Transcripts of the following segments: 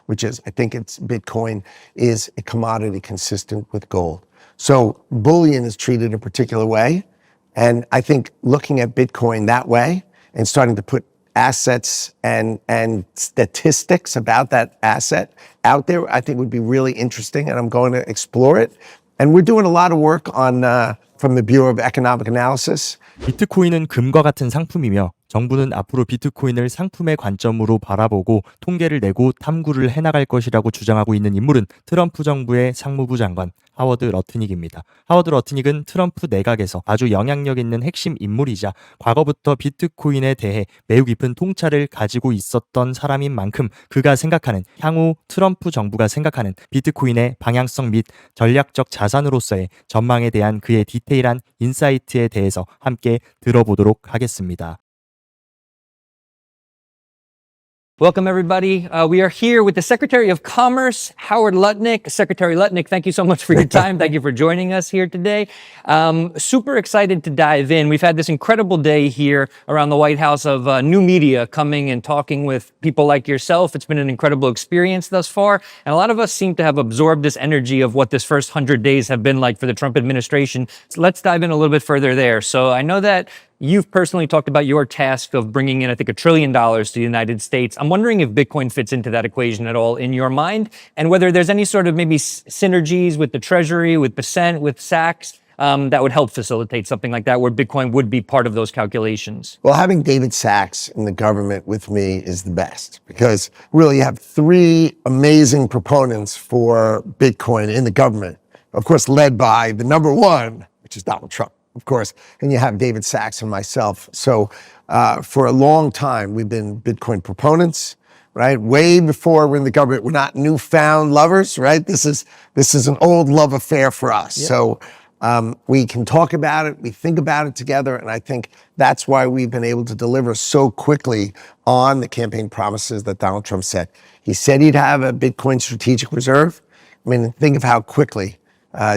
which is, I think it's Bitcoin is a commodity consistent with gold. So bullion is treated a particular way. And I think looking at Bitcoin that way and starting to put assets and statistics about that asset out there, I think would be really interesting, and I'm going to explore it. And we're doing a lot of work on from the Bureau of Economic Analysis. 비트코인은 금과 같은 상품이며 정부는 앞으로 비트코인을 상품의 관점으로 바라보고 통계를 내고 탐구를 해나갈 것이라고 주장하고 있는 인물은 트럼프 정부의 상무부 장관 하워드 러트닉입니다. 하워드 러트닉은 트럼프 내각에서 아주 영향력 있는 핵심 인물이자 과거부터 비트코인에 대해 매우 깊은 통찰을 가지고 있었던 사람인 만큼 그가 생각하는 향후 트럼프 정부가 생각하는 비트코인의 방향성 및 전략적 자산으로서의 전망에 대한 그의 디테일한 인사이트에 대해서 함께 들어보도록 하겠습니다. Welcome, everybody. We are here with the Secretary of Commerce, Howard Lutnick. Secretary Lutnick, thank you so much for your time. Thank you for joining us here today. Super excited to dive in. We've had this incredible day here around the White House of new media coming and talking with people like yourself. It's been an incredible experience thus far. And a lot of us seem to have absorbed this energy of what this first 100 days have been like for the Trump administration. So let's dive in a little bit further there. So I know that you've personally talked about your task of bringing in, I think, $1 trillion to the United States. I'm wondering if Bitcoin fits into that equation at all in your mind, and whether there's any sort of maybe synergies with the Treasury, with Percent, with Saks, that would help facilitate something like that, where Bitcoin would be part of those calculations. Well, having David Sacks in the government with me is the best, because really you have three amazing proponents for Bitcoin in the government, of course, led by the number one, which is Donald Trump, of course, and you have David Sacks and myself. So for a long time, we've been Bitcoin proponents, right? Way before we're in the government. We're not newfound lovers, right? This is an old love affair for us. Yep. So we can talk about it, we think about it together, and I think that's why we've been able to deliver so quickly on the campaign promises that Donald Trump said. He said he'd have a Bitcoin strategic reserve. I mean, think of how quickly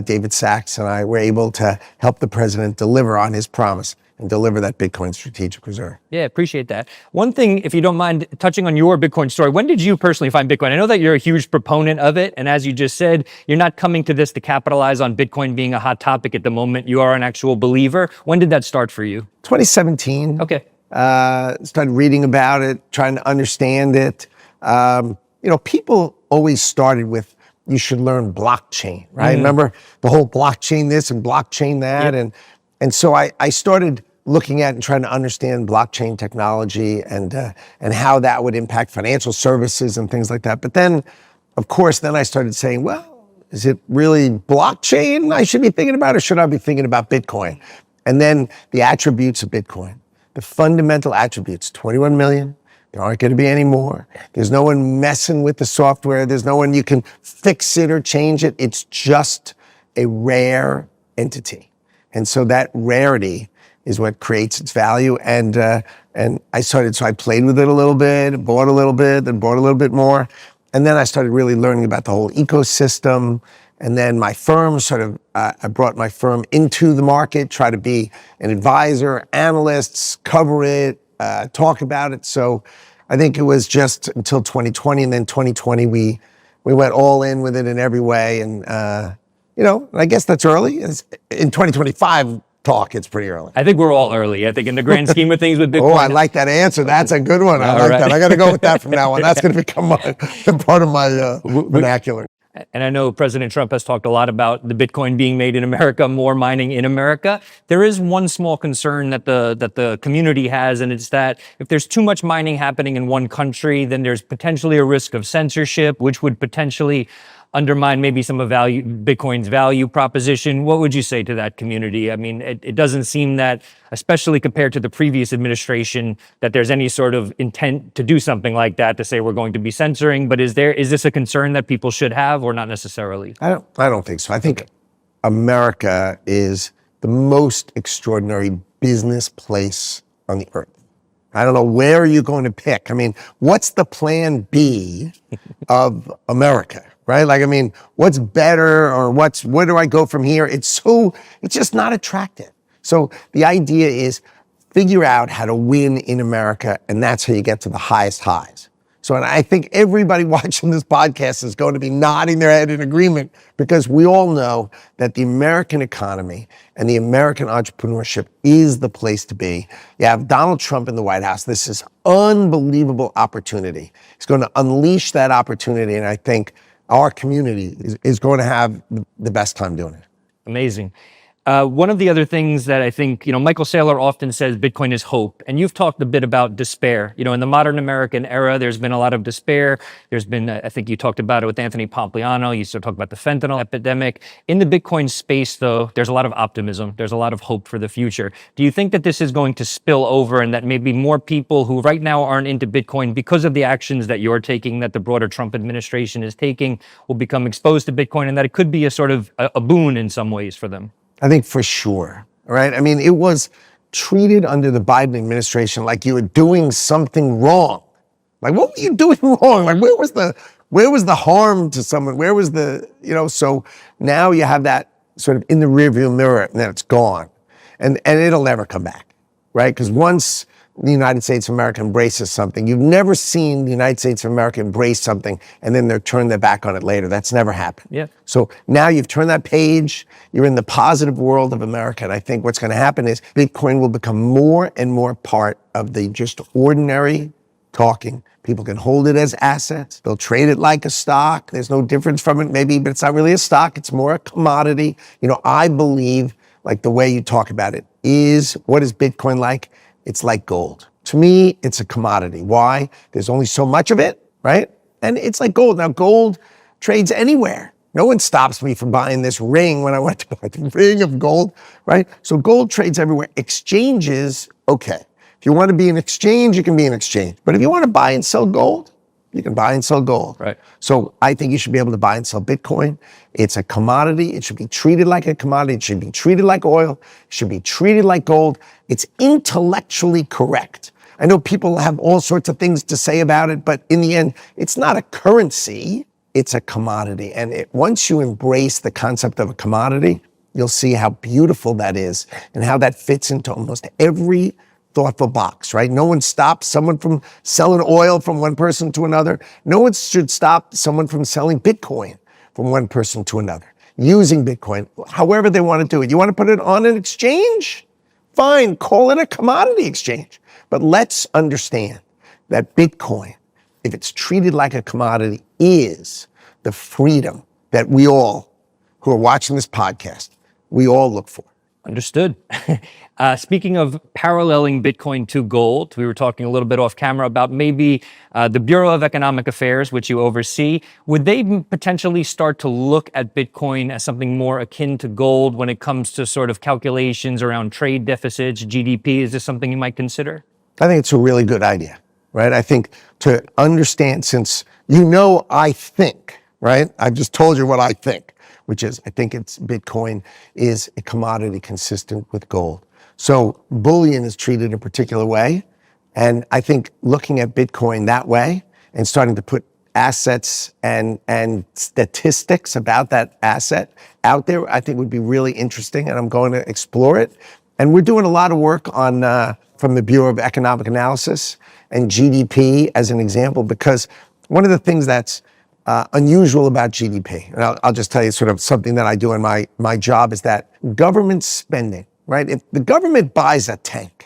David Sacks and I were able to help the president deliver on his promise and deliver that Bitcoin strategic reserve. Yeah, appreciate that. One thing, if you don't mind touching on your Bitcoin story, when did you personally find Bitcoin? I know that you're a huge proponent of it. And as you just said, you're not coming to this to capitalize on Bitcoin being a hot topic at the moment. You are an actual believer. When did that start for you? 2017. Okay. Started reading about it, trying to understand it. People always started with, you should learn blockchain, right? Remember the whole blockchain this and blockchain that? Yep. And so I started looking at and trying to understand blockchain technology and how that would impact financial services and things like that. But then, of course, I started saying, well, is it really blockchain I should be thinking about, or should I be thinking about Bitcoin? And then the attributes of Bitcoin, the fundamental attributes, 21 million. There aren't going to be any more. There's no one messing with the software. There's no one you can fix it or change it. It's just a rare entity. And so that rarity is what creates its value. And so I played with it a little bit, bought a little bit, then bought a little bit more. And then I started really learning about the whole ecosystem. And then my firm I brought my firm into the market, try to be an advisor, analysts, cover it, talk about it. So I think it was just until 2020, and then 2020 we went all in with it in every way. And I guess that's early. In 2025 talk, it's pretty early. I think we're all early. I think in the grand scheme of things with Bitcoin. Oh, I like that answer. That's a good one. I like that. I got to go with that from now on. That's going to become part of my vernacular. And I know President Trump has talked a lot about the Bitcoin being made in America, more mining in America. There is one small concern that the community has, and it's that if there's too much mining happening in one country, then there's potentially a risk of censorship, which would potentially undermine maybe some of Bitcoin's value proposition. What would you say to that community? I mean, it doesn't seem that, especially compared to the previous administration, that there's any sort of intent to do something like that, to say we're going to be censoring. But is this a concern that people should have, or not necessarily? I don't think so. I think America is the most extraordinary business place on the earth. I don't know, where are you going to pick? I mean, what's the plan B of America? Right? Like, I mean, what's better, or where do I go from here? It's just not attractive. So the idea is figure out how to win in America, and that's how you get to the highest highs. So, and I think everybody watching this podcast is going to be nodding their head in agreement, because we all know that the American economy and the American entrepreneurship is the place to be. You have Donald Trump in the White House. This is unbelievable opportunity. He's going to unleash that opportunity, and I think our community is going to have the best time doing it. Amazing. One of the other things that I think, Michael Saylor often says Bitcoin is hope. And you've talked a bit about despair. In the modern American era, there's been a lot of despair. There's been, I think you talked about it with Anthony Pompliano. You used to talk about the fentanyl epidemic. In the Bitcoin space, though, there's a lot of optimism. There's a lot of hope for the future. Do you think that this is going to spill over, and that maybe more people who right now aren't into Bitcoin, because of the actions that you're taking, that the broader Trump administration is taking, will become exposed to Bitcoin, and that it could be a sort of a boon in some ways for them? I think for sure, right? I mean, it was treated under the Biden administration like you were doing something wrong. Like, what were you doing wrong? Like, where was the harm to someone? Where was the, so now you have that sort of in the rearview mirror, and then it's gone. And it'll never come back, right? Because once the United States of America embraces something, you've never seen the United States of America embrace something and then they're turn their back on it later. That's never happened. Yeah. So now you've turned that page, you're in the positive world of America. And I think what's going to happen is Bitcoin will become more and more part of the just ordinary talking. People can hold it as assets. They'll trade it like a stock. There's no difference from it maybe, but it's not really a stock. It's more a commodity. I believe, like the way you talk about it, is what is Bitcoin like? It's like gold. To me, it's a commodity. Why? There's only so much of it, right? And it's like gold. Now, gold trades anywhere. No one stops me from buying this ring when I went to buy the ring of gold, right? So gold trades everywhere. Exchanges, okay. If you want to be an exchange, you can be an exchange. But if you want to buy and sell gold, you can buy and sell gold. Right. So I think you should be able to buy and sell Bitcoin. It's a commodity. It should be treated like a commodity. It should be treated like oil. It should be treated like gold. It's intellectually correct. I know people have all sorts of things to say about it, but in the end, it's not a currency. It's a commodity. And once you embrace the concept of a commodity, you'll see how beautiful that is and how that fits into almost every thoughtful box, right? No one stops someone from selling oil from one person to another. No one should stop someone from selling Bitcoin from one person to another, using Bitcoin, however they want to do it. You want to put it on an exchange? Fine, call it a commodity exchange. But let's understand that Bitcoin, if it's treated like a commodity, is the freedom that we all who are watching this podcast, we all look for. Understood. Speaking of paralleling Bitcoin to gold, we were talking a little bit off camera about maybe the Bureau of Economic Affairs, which you oversee. Would they potentially start to look at Bitcoin as something more akin to gold when it comes to sort of calculations around trade deficits, GDP? Is this something you might consider? I think it's a really good idea, right? I think to understand, since I think, right? I've just told you what I think, which is I think Bitcoin is a commodity consistent with gold. So bullion is treated a particular way. And I think looking at Bitcoin that way and starting to put assets and statistics about that asset out there, I think would be really interesting. And I'm going to explore it. And we're doing a lot of work on from the Bureau of Economic Analysis and GDP as an example, because one of the things that's unusual about GDP, and I'll just tell you sort of something that I do in my job, is that government spending, right? If the government buys a tank,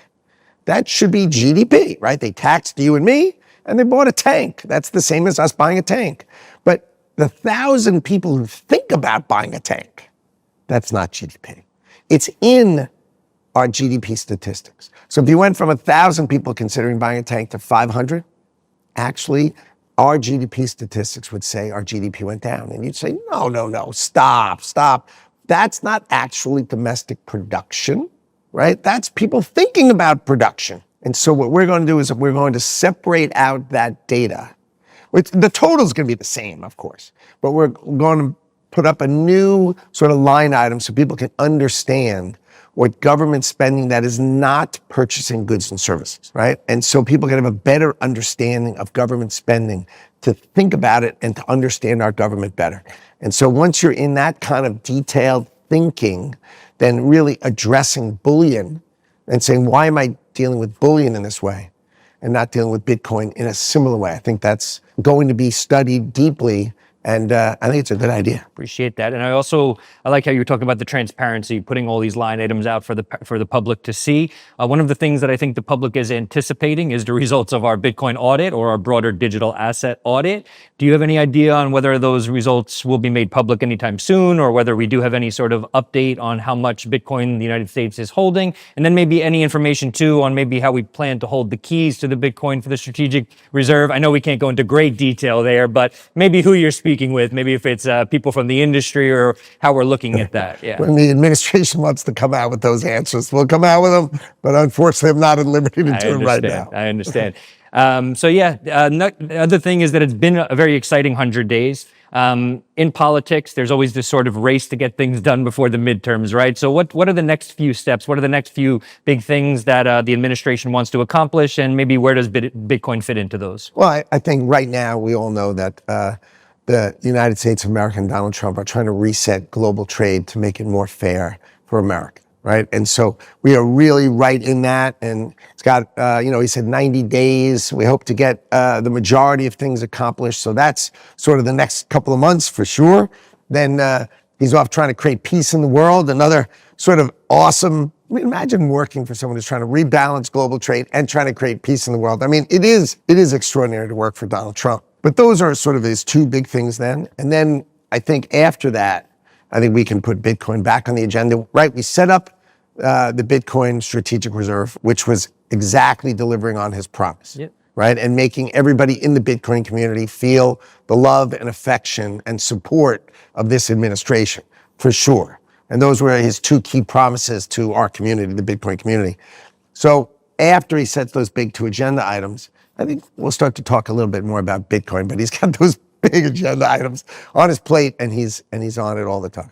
that should be GDP, right? They taxed you and me, and they bought a tank. That's the same as us buying a tank. But the 1,000 people who think about buying a tank, that's not GDP. It's in our GDP statistics. So if you went from 1,000 people considering buying a tank to 500, actually, our GDP statistics would say our GDP went down. And you'd say, no, stop. That's not actually domestic production, right? That's people thinking about production. And so what we're going to do is we're going to separate out that data. The total is going to be the same, of course, but we're going to put up a new sort of line item so people can understand what government spending that is not purchasing goods and services, right? And so people can have a better understanding of government spending to think about it and to understand our government better. And so once you're in that kind of detailed thinking, then really addressing bullion and saying, why am I dealing with bullion in this way? and not dealing with Bitcoin in a similar way. I think that's going to be studied deeply, and I think it's a good idea. Appreciate that. And I like how you were talking about the transparency, putting all these line items out for the public to see. One of the things that I think the public is anticipating is the results of our Bitcoin audit or our broader digital asset audit. Do you have any idea on whether those results will be made public anytime soon, or whether we do have any sort of update on how much Bitcoin the United States is holding? And then maybe any information too on maybe how we plan to hold the keys to the Bitcoin for the strategic reserve. I know we can't go into great detail there, but maybe who you're speaking with, maybe if it's people from the industry or how we're looking at that. Yeah. When the administration wants to come out with those answers, we'll come out with them, but unfortunately I'm not at liberty to do it right now. I understand. The other thing is that it's been a very exciting 100 days. In politics, there's always this sort of race to get things done before the midterms, right? So what are the next few steps? What are the next few big things that the administration wants to accomplish, and maybe where does Bitcoin fit into those? Well, I think right now we all know that the United States of America and Donald Trump are trying to reset global trade to make it more fair for America, right? And so we are really right in that. And it's got, he said 90 days. We hope to get the majority of things accomplished. So that's sort of the next couple of months for sure. Then he's off trying to create peace in the world. Another sort of awesome, imagine working for someone who's trying to rebalance global trade and trying to create peace in the world. I mean, it is extraordinary to work for Donald Trump. But those are sort of his two big things then. And then I think after that, I think we can put Bitcoin back on the agenda, right? We set up the Bitcoin Strategic Reserve, which was exactly delivering on his promise, right? And making everybody in the Bitcoin community feel the love and affection and support of this administration, for sure. And those were his two key promises to our community, the Bitcoin community. So after he sets those big two agenda items, I think we'll start to talk a little bit more about Bitcoin, but he's got those big agenda items on his plate, and he's on it all the time.